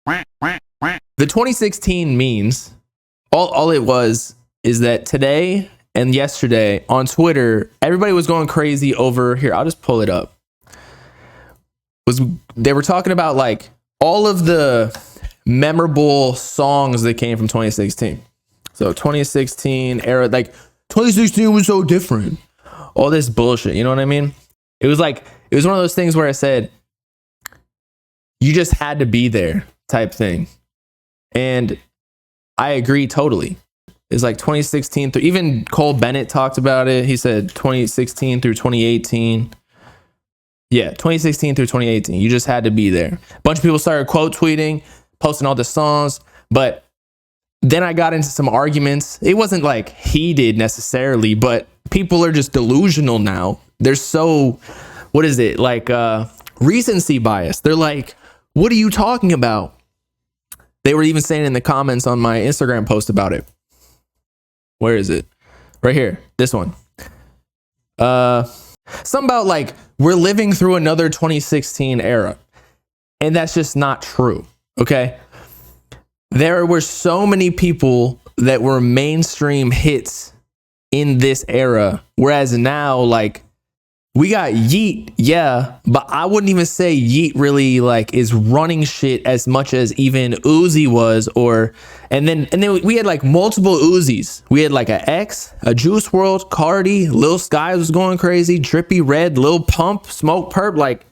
The 2016 memes, all it was is that today and yesterday on Twitter, everybody was going crazy over here. I'll just pull it up. They were talking about like all of the memorable songs that came from 2016. So 2016 era, like 2016 was so different. All this bullshit, you know what I mean? It was one of those things where I said, you just had to be there type thing. And I agree totally. It's like 2016 through, even Cole Bennett talked about it. He said 2016 through 2018. Yeah, 2016 through 2018. You just had to be there. A bunch of people started quote tweeting, posting all the songs. But then I got into some arguments. It wasn't like heated necessarily, but people are just delusional now. They're so, what is it? Like recency bias. They're like, what are you talking about? They were even saying in the comments on my Instagram post about it. Where is it? Right here. This one. Something about like, we're living through another 2016 era. And that's just not true. Okay. There were so many people that were mainstream hits in this era. Whereas now, like, we got Yeet, yeah, but I wouldn't even say Yeet really like is running shit as much as even Uzi was, and then we had like multiple Uzis. We had like a X, a Juice WRLD, Cardi, Lil Skies was going crazy, Trippie Redd, Lil Pump, Smoke Perp. Like,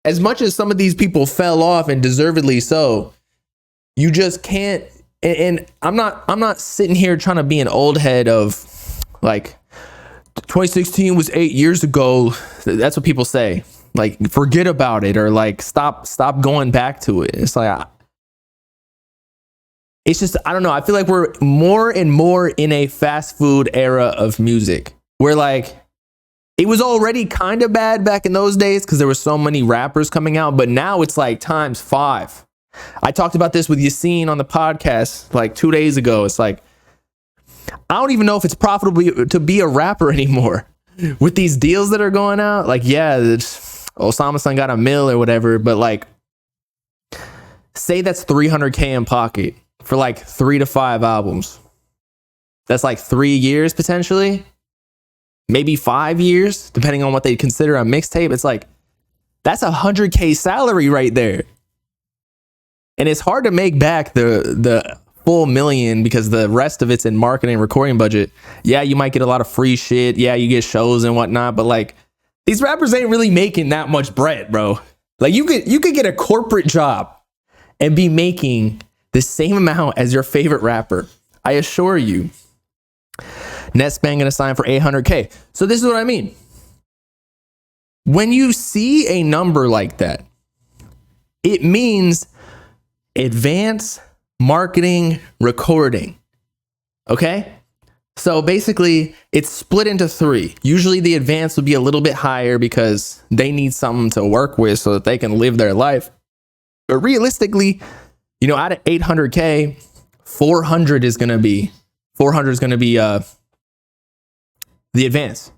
as much as some of these people fell off and deservedly so, you just can't. And I'm not sitting here trying to be an old head of like, 2016 was 8 years ago. That's what people say. Like, forget about it, or like stop going back to it. It's like, it's just, I don't know. I feel like we're more and more in a fast food era of music where like it was already kind of bad back in those days because there were so many rappers coming out, but now it's like times 5. I talked about this with Yassine on the podcast like 2 days ago. It's like, I don't even know if it's profitable to be a rapper anymore with these deals that are going out. Like, yeah, Osama son got $1 million or whatever, but like, say that's $300K in pocket for like 3 to 5 albums. That's like 3 years potentially, maybe 5 years, depending on what they consider a mixtape. It's like, that's $100K salary right there. And it's hard to make back the full $1 million because the rest of it's in marketing and recording budget. Yeah, you might get a lot of free shit. Yeah, you get shows and whatnot, but like, these rappers ain't really making that much bread, bro. Like, you could get a corporate job and be making the same amount as your favorite rapper. I assure you. Netspan gonna sign for $800K. So this is what I mean. When you see a number like that, it means advance marketing, recording. Okay. So basically it's split into 3. Usually the advance would be a little bit higher because they need something to work with so that they can live their life. But realistically, you know, out of 800K, 400 is going to be the advance.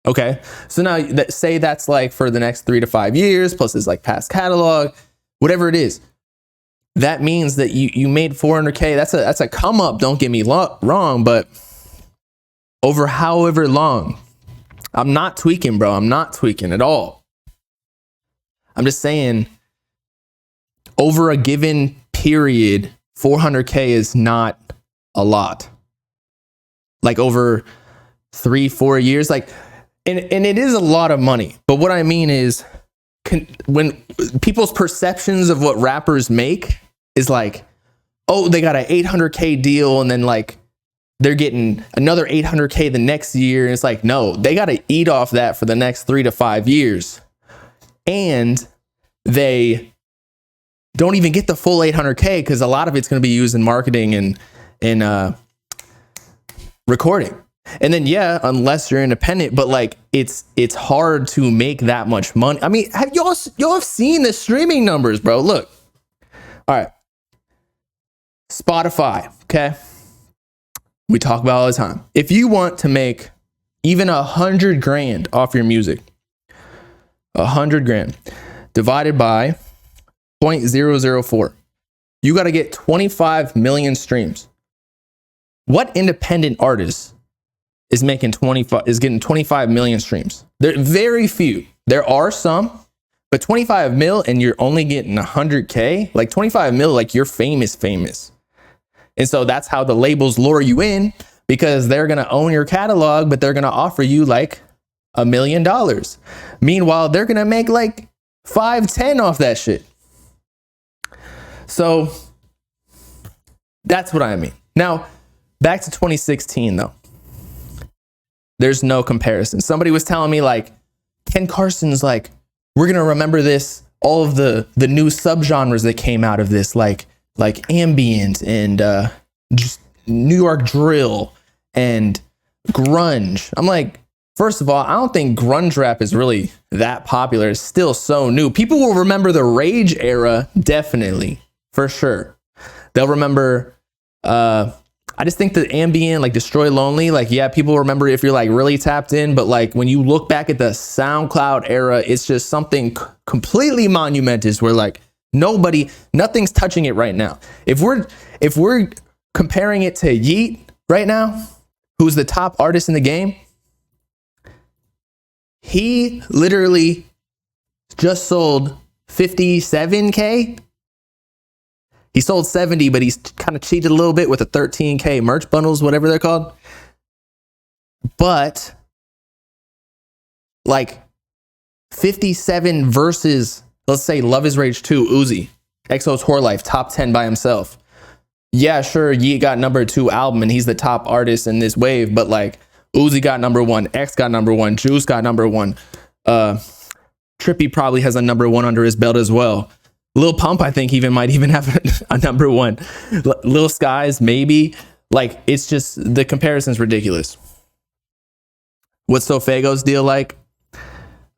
Okay. So now say that's like for the next 3 to 5 years, plus it's like past catalog, whatever it is. That means that you made 400K. That's a come up. Don't get me wrong, but over however long, I'm not tweaking, bro. I'm not tweaking at all. I'm just saying over a given period, 400K is not a lot. Like over 3-4 years, like, and it is a lot of money. But what I mean is, when people's perceptions of what rappers make is like, oh, they got an 800K deal and then like they're getting another 800K the next year. And it's like, no, they got to eat off that for the next 3 to 5 years. And they don't even get the full 800K because a lot of it's going to be used in marketing and recording. And then, yeah, unless you're independent, but like it's hard to make that much money. I mean, have y'all have seen the streaming numbers, bro? Look. All right. Spotify. Okay. We talk about all the time. If you want to make even $100,000 off your music, $100,000 divided by 0.004. you got to get 25 million streams. What independent artist is getting 25 million streams? There are very few. There are some, but 25 mil and you're only getting 100K, like 25 mil, like you're famous. And so that's how the labels lure you in, because they're going to own your catalog, but they're going to offer you like $1 million. Meanwhile, they're going to make like 5-10 off that shit. So that's what I mean. Now, back to 2016 though. There's no comparison. Somebody was telling me like, Ken Carson's like, we're going to remember this, all of the new subgenres that came out of this, like ambient and just New York drill and grunge. I'm like, first of all, I don't think grunge rap is really that popular. It's still so new. People will remember the rage era, definitely, for sure. They'll remember, I just think the ambient, like Destroy Lonely, like, yeah, people remember if you're like really tapped in, but like when you look back at the SoundCloud era, it's just something completely monumentous where like nothing's touching it right now. If we're comparing it to Yeet right now, who's the top artist in the game, he literally just sold 57K. He sold 70, but he's kind of cheated a little bit with the 13K merch bundles, whatever they're called. But like 57 versus, let's say, Love is Rage 2, Uzi, EXO's Whore Life, top 10 by himself. Yeah, sure, Yeet got number 2 album and he's the top artist in this wave, but like Uzi got number 1, X got number 1, Juice got number 1. Trippy probably has a number 1 under his belt as well. Lil Pump, I think, might even have a number 1. Lil Skies, maybe. Like, it's just, the comparison's ridiculous. What's Sofago's deal like?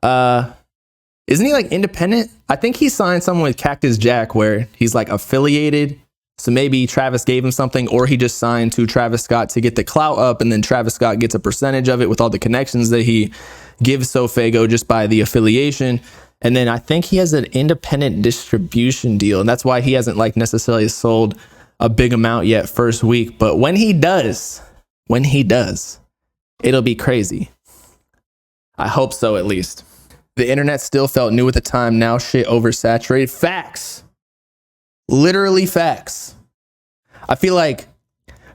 Isn't he like independent? I think he signed someone with Cactus Jack where he's like affiliated. So maybe Travis gave him something, or he just signed to Travis Scott to get the clout up, and then Travis Scott gets a percentage of it with all the connections that he gives Sofago just by the affiliation. And then I think he has an independent distribution deal, and that's why he hasn't like necessarily sold a big amount yet first week. But when he does, it'll be crazy. I hope so, at least. The internet still felt new at the time. Now shit oversaturated. Facts. Literally facts. I feel like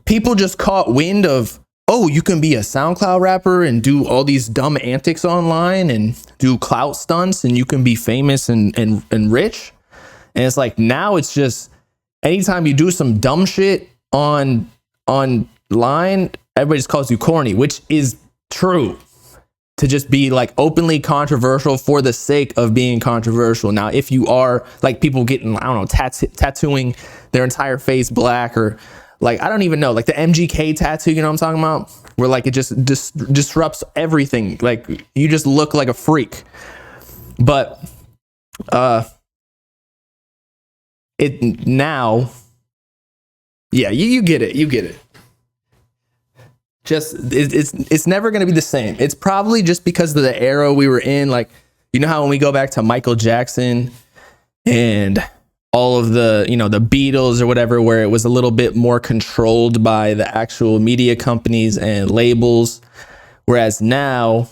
people just caught wind of, oh, you can be a SoundCloud rapper and do all these dumb antics online and do clout stunts and you can be famous and rich. And it's like, now it's just anytime you do some dumb shit online, everybody just calls you corny, which is true. To just be like openly controversial for the sake of being controversial. Now, if you are like people getting, I don't know, tattooing their entire face black, or like, I don't even know, like the MGK tattoo, you know what I'm talking about? Where like it just disrupts everything. Like you just look like a freak. But it now, yeah, you get it. You get it. Just it's never going to be the same. It's probably just because of the era we were in. Like, you know how when we go back to Michael Jackson and all of the, you know, the Beatles or whatever, where it was a little bit more controlled by the actual media companies and labels. Whereas now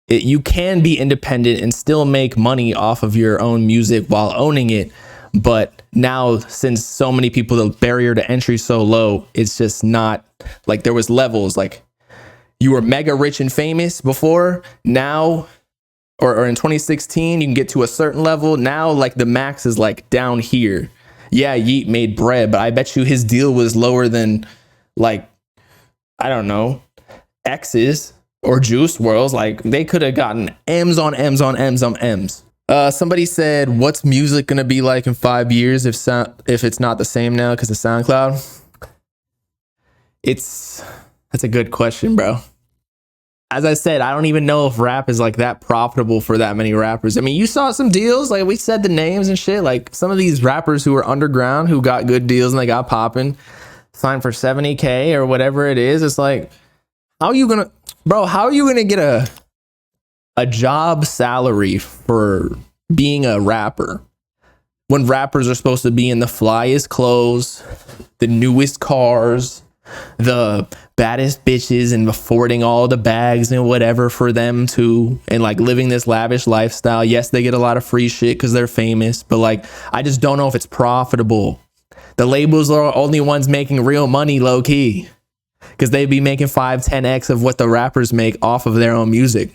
you can be independent and still make money off of your own music while owning it. But now, since so many people, the barrier to entry is so low, it's just not like there was levels. Like you were mega rich and famous before. Now, or in 2016, you can get to a certain level. Now, like the max is like down here. Yeah, Yeet made bread, but I bet you his deal was lower than like, I don't know, X's or Juice WRLD's. Like they could have gotten M's on M's on M's on M's. Somebody said, what's music going to be like in 5 years if it's not the same now because of SoundCloud? That's a good question, bro. As I said, I don't even know if rap is like that profitable for that many rappers. I mean, you saw some deals, like we said the names and shit, like some of these rappers who are underground, who got good deals and they got popping, signed for 70K or whatever it is. It's like, how are you going to get a job salary for being a rapper? when rappers are supposed to be in the flyest clothes, the newest cars, the baddest bitches, and affording all the bags and whatever for them to, and like living this lavish lifestyle. Yes, they get a lot of free shit because they're famous, but like, I just don't know if it's profitable. The labels are only ones making real money low key, because they'd be making 5-10x of what the rappers make off of their own music.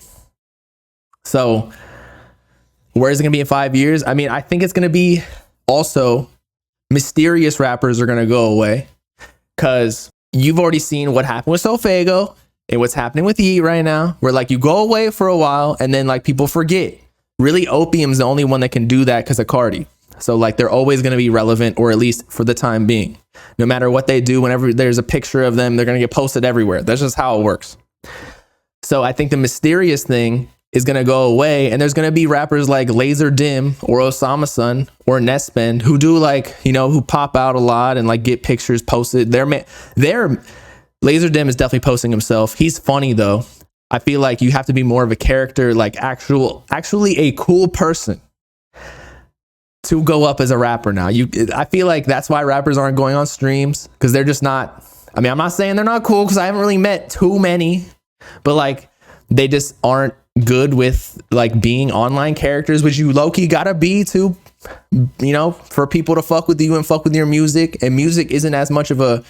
So where is it gonna be in 5 years? I mean, I think it's gonna be also mysterious rappers are gonna go away, because you've already seen what happened with Sofago and what's happening with Yeet right now, where like you go away for a while and then like people forget. Really, Opium's the only one that can do that because of Cardi. So like they're always going to be relevant, or at least for the time being. No matter what they do, whenever there's a picture of them, they're going to get posted everywhere. That's just how it works. So I think the mysterious thing is going to go away, and there's going to be rappers like Laser Dim or Osama Sun or Nespend who do like, you know, who pop out a lot and like get pictures posted. They're Laser Dim is definitely posting himself. He's funny though. I feel like you have to be more of a character, like actually a cool person to go up as a rapper now. I feel like that's why rappers aren't going on streams, because they're just not, I mean, I'm not saying they're not cool, because I haven't really met too many, but like they just aren't good with like being online characters, which you low-key gotta be to, you know, for people to fuck with you and fuck with your music. And music isn't as much of a,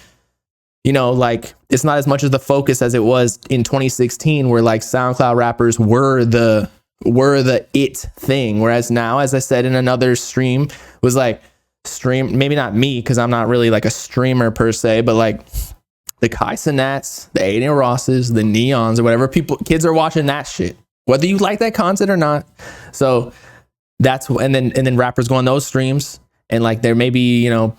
you know, like it's not as much of the focus as it was in 2016, where like SoundCloud rappers were the it thing. Whereas now, as I said in another stream, was like maybe not me, because I'm not really like a streamer per se, but like the Kai Cenats, the Aiden Rosses, the Neons, or whatever, kids are watching that shit, whether you like that content or not. So that's, and then rappers go on those streams and like they're maybe, you know,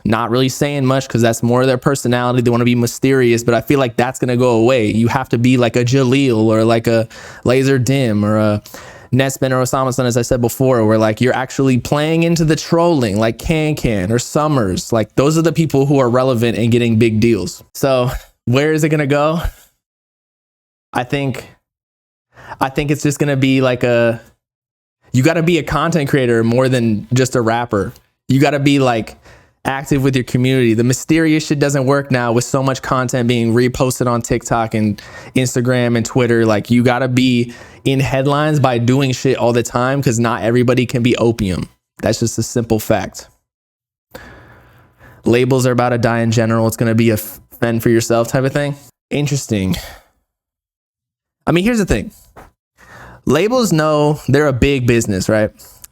not really saying much because that's more of their personality. They want to be mysterious, but I feel like that's going to go away. You have to be like a Jaleel or like a Laser Dim or a Nespin or Osama Sun, as I said before, where like you're actually playing into the trolling, like Can or Summers. Like those are the people who are relevant and getting big deals. So where is it going to go? I think it's just going to be like you got to be a content creator more than just a rapper. You got to be like active with your community. The mysterious shit doesn't work now with so much content being reposted on TikTok and Instagram and Twitter. Like you got to be in headlines by doing shit all the time, because not everybody can be Opium. That's just a simple fact. Labels are about to die in general. It's going to be a fend for yourself type of thing. Interesting. I mean, here's the thing. Labels know they're a big business, right?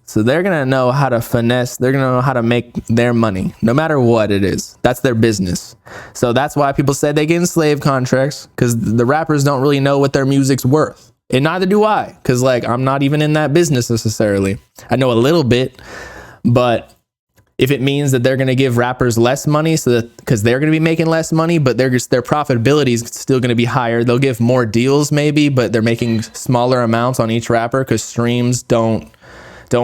So they're going to know how to finesse. They're going to know how to make their money, no matter what it is. That's their business. So that's why people say they get in slave contracts, because the rappers don't really know what their music's worth. And neither do I, because like I'm not even in that business necessarily. I know a little bit, but if it means that they're going to give rappers less money, so that because they're going to be making less money, but their profitability is still going to be higher. They'll give more deals maybe, but they're making smaller amounts on each rapper because streams don't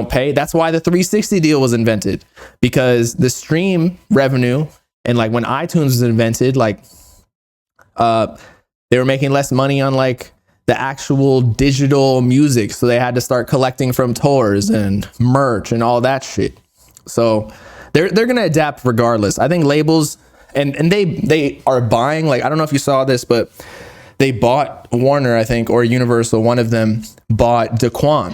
pay. That's why the 360 deal was invented, because the stream revenue, and like when iTunes was invented, like they were making less money on like the actual digital music, so they had to start collecting from tours and merch and all that shit. So they're gonna adapt regardless. I think labels and they are buying, like I don't know if you saw this, but they bought Warner, I think, or Universal, one of them bought Daquan.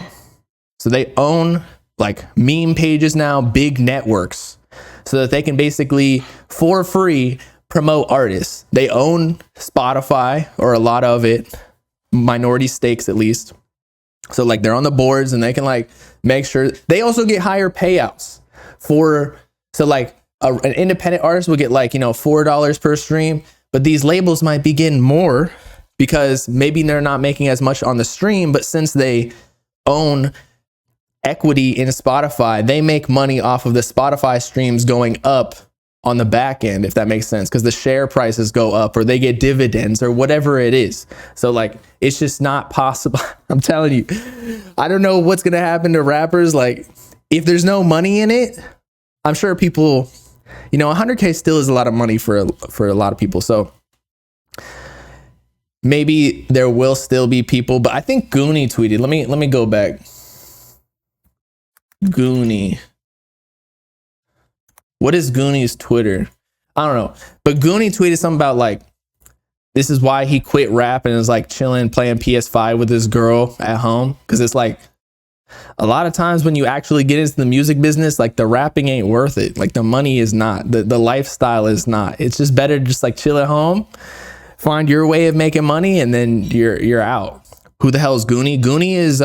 So they own like meme pages now, big networks, so that they can basically for free promote artists. They own Spotify, or a lot of it, minority stakes at least. So like they're on the boards and they can like make sure they also get higher payouts so like an independent artist will get like, you know, $4 per stream, but these labels might be getting more because maybe they're not making as much on the stream, but since they own equity in Spotify, they make money off of the Spotify streams going up on the back end, if that makes sense, because the share prices go up or they get dividends or whatever it is. So like it's just not possible. I'm telling you, I don't know what's gonna happen to rappers. Like if there's no money in it, I'm sure people, you know, 100K still is a lot of money for a lot of people. So maybe there will still be people, but I think Goonie tweeted. Let me go back. Goonie. What is Goonie's Twitter? I don't know. But Goonie tweeted something about like, this is why he quit rap and is like chilling, playing PS5 with his girl at home. Cause it's like a lot of times when you actually get into the music business, like the rapping ain't worth it. Like the money is not, the lifestyle is not. It's just better to just like chill at home, find your way of making money, and then you're out. Who the hell is Goonie? Goonie is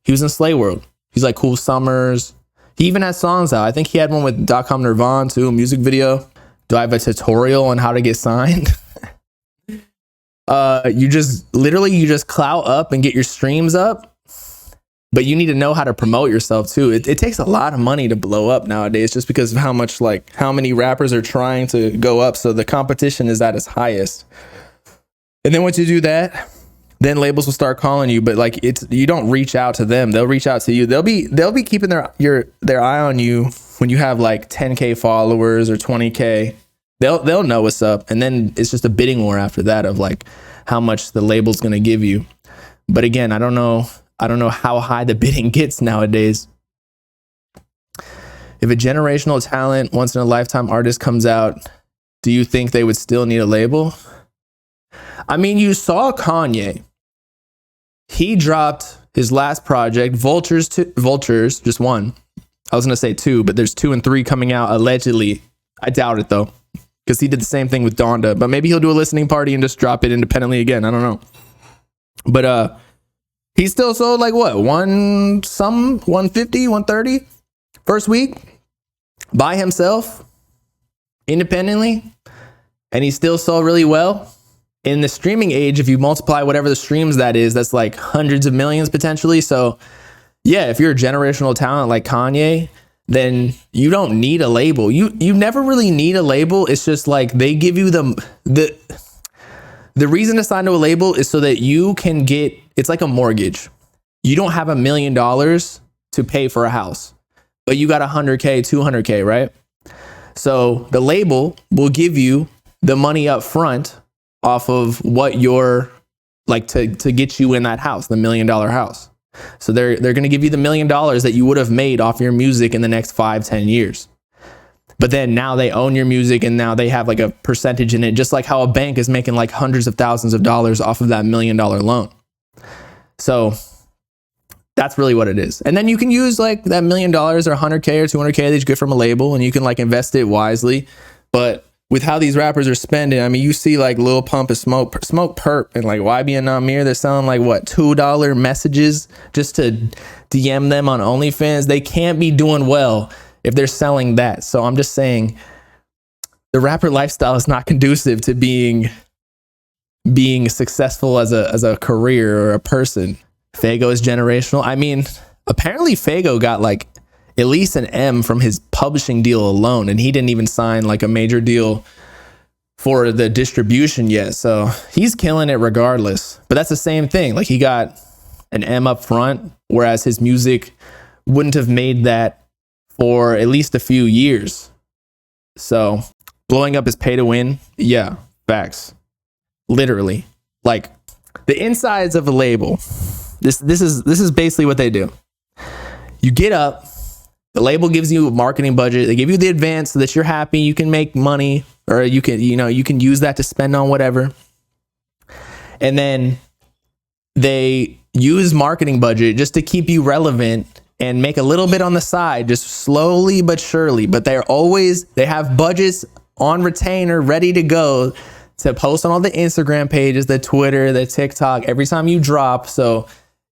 he was in Slay World. He's like Cool Summers. He even has songs out. I think he had one with .com Nirvana too, a music video. Do I have a tutorial on how to get signed? You just clout up and get your streams up, but you need to know how to promote yourself too. It takes a lot of money to blow up nowadays, just because of how many rappers are trying to go up. So the competition is at its highest. And then once you do that, then labels will start calling you. But like you don't reach out to them; they'll reach out to you. They'll be keeping their eye on you when you have like 10K followers or 20K. They'll know what's up, and then it's just a bidding war after that of like how much the label's gonna give you. But again, I don't know how high the bidding gets nowadays. If a generational talent, once in a lifetime artist comes out, do you think they would still need a label? I mean, you saw Kanye. He dropped his last project, Vultures, just one. I was gonna say two, but there's 2 and 3 coming out allegedly. I doubt it though, because he did the same thing with Donda. But maybe he'll do a listening party and just drop it independently again. I don't know. But he still sold like what, 150, 130 first week by himself, independently, and he still sold really well. In the streaming age, if you multiply whatever the streams that is, that's like hundreds of millions potentially. So yeah, if you're a generational talent like Kanye, then you don't need a label. You never really need a label. It's just like they give you the reason to sign to a label is so that you can get, it's like a mortgage. You don't have $1 million to pay for a house, but you got 100K, 200K, right? So the label will give you the money up front off of what you're like to get you in that house, the $1 million house. So they're going to give you the $1 million that you would have made off your music in the next 5-10 years. But then now they own your music, and now they have like a percentage in it, just like how a bank is making like hundreds of thousands of dollars off of that $1 million loan. So that's really what it is. And then you can use like that $1 million or 100K or 200K that you get from a label, and you can like invest it wisely. But with how these rappers are spending, I mean, you see like Lil Pump and Smoke Perp and like YB and Namir, they're selling like what, $2 messages just to DM them on OnlyFans. They can't be doing well if they're selling that. So I'm just saying the rapper lifestyle is not conducive to being successful as a career or a person. Fago is generational. I mean, apparently Fago got like at least an M from his publishing deal alone, and he didn't even sign like a major deal for the distribution yet. So he's killing it regardless. But that's the same thing. Like he got an M up front, whereas his music wouldn't have made that for at least a few years. So blowing up is pay to win. Yeah, facts. Literally. Like the insides of a label. This is basically what they do. You get up, the label gives you a marketing budget. They give you the advance so that you're happy, you can make money, or you can use that to spend on whatever. And then they use marketing budget just to keep you relevant and make a little bit on the side, just slowly but surely. But they have budgets on retainer ready to go to post on all the Instagram pages, the Twitter, the TikTok, every time you drop. So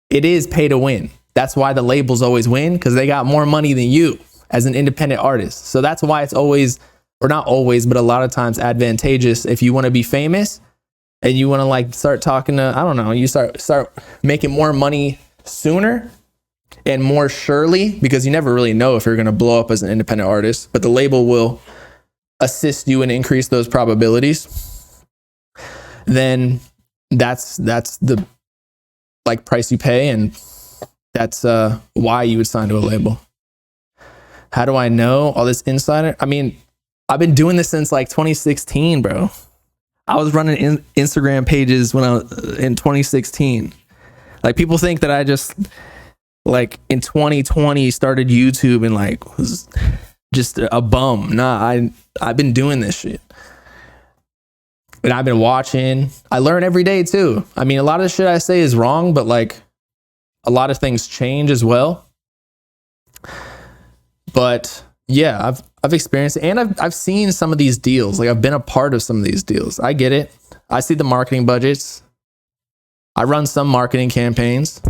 it is pay to win. That's why the labels always win, because they got more money than you as an independent artist. So that's why it's always, or not always, but a lot of times advantageous if you want to be famous and you want to like start talking to, I don't know, you start making more money sooner and more surely, because you never really know if you're going to blow up as an independent artist, but the label will assist you and increase those probabilities. Then that's the like price you pay, and that's why you would sign to a label. How do I know all this insider? I mean, I've been doing this since like 2016, bro. I was running Instagram pages when I was in 2016. Like people think that I just like in 2020 started YouTube and like was just a bum. Nah, I've been doing this shit. And I've been watching. I learn every day too. I mean, a lot of the shit I say is wrong, but like a lot of things change as well. But yeah, I've experienced it, and I've seen some of these deals. Like I've been a part of some of these deals. I get it. I see the marketing budgets. I run some marketing campaigns.